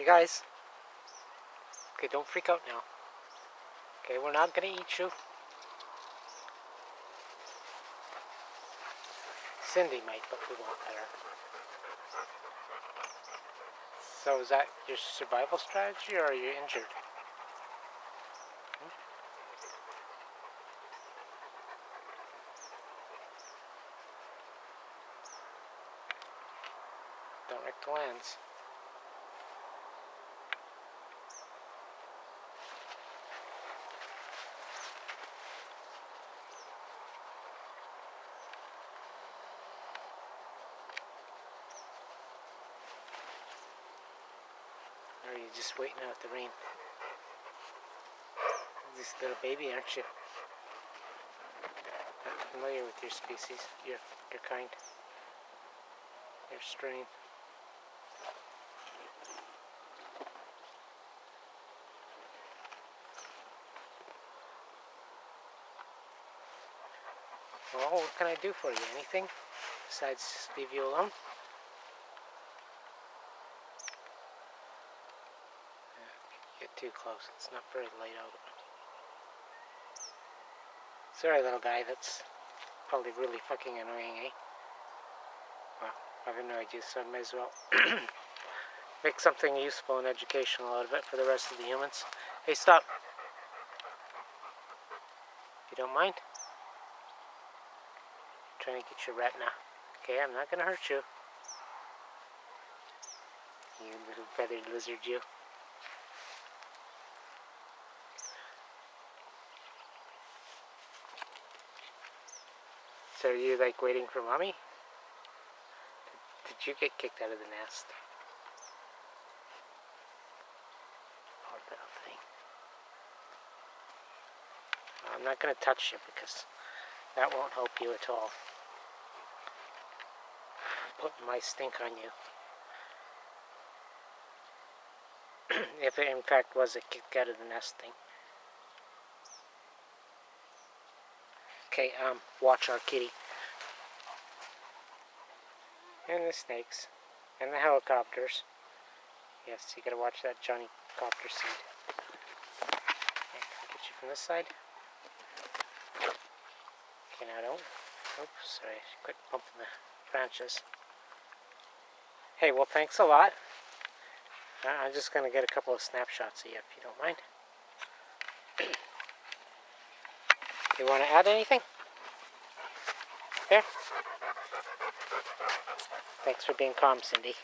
You guys. Okay, don't freak out now. Okay, we're not gonna eat you. Cindy might, but we won't let her. So is that your survival strategy, or are you injured? Don't wreck the lens. Or are you just waiting out the rain? You're this little baby, aren't you? Not familiar with your species, your kind, your strain. Well, what can I do for you? Anything besides just leave you alone? Get too close. It's not very light out. Sorry, little guy. That's probably really fucking annoying, eh? Well, I've annoyed you, so I may as well make something useful and educational out of it for the rest of the humans. Hey, stop. If you don't mind. I'm trying to get your retina. Okay, I'm not gonna hurt you. You little feathered lizard, you. So are you like waiting for mommy? Did you get kicked out of the nest? Poor little thing. I'm not gonna touch you because that won't help you at all. I'm putting my stink on you. If it in fact was a kick out of the nest thing. Okay, watch our kitty. And the snakes. And the helicopters. Yes, you gotta watch that Johnny Copter seed. Okay, can I get you from this side? Okay, now don't. Oops, sorry, quit bumping the branches. Hey, well, thanks a lot. I'm just gonna get a couple of snapshots of you, if you don't mind. You want to add anything? There? Thanks for being calm, Cindy.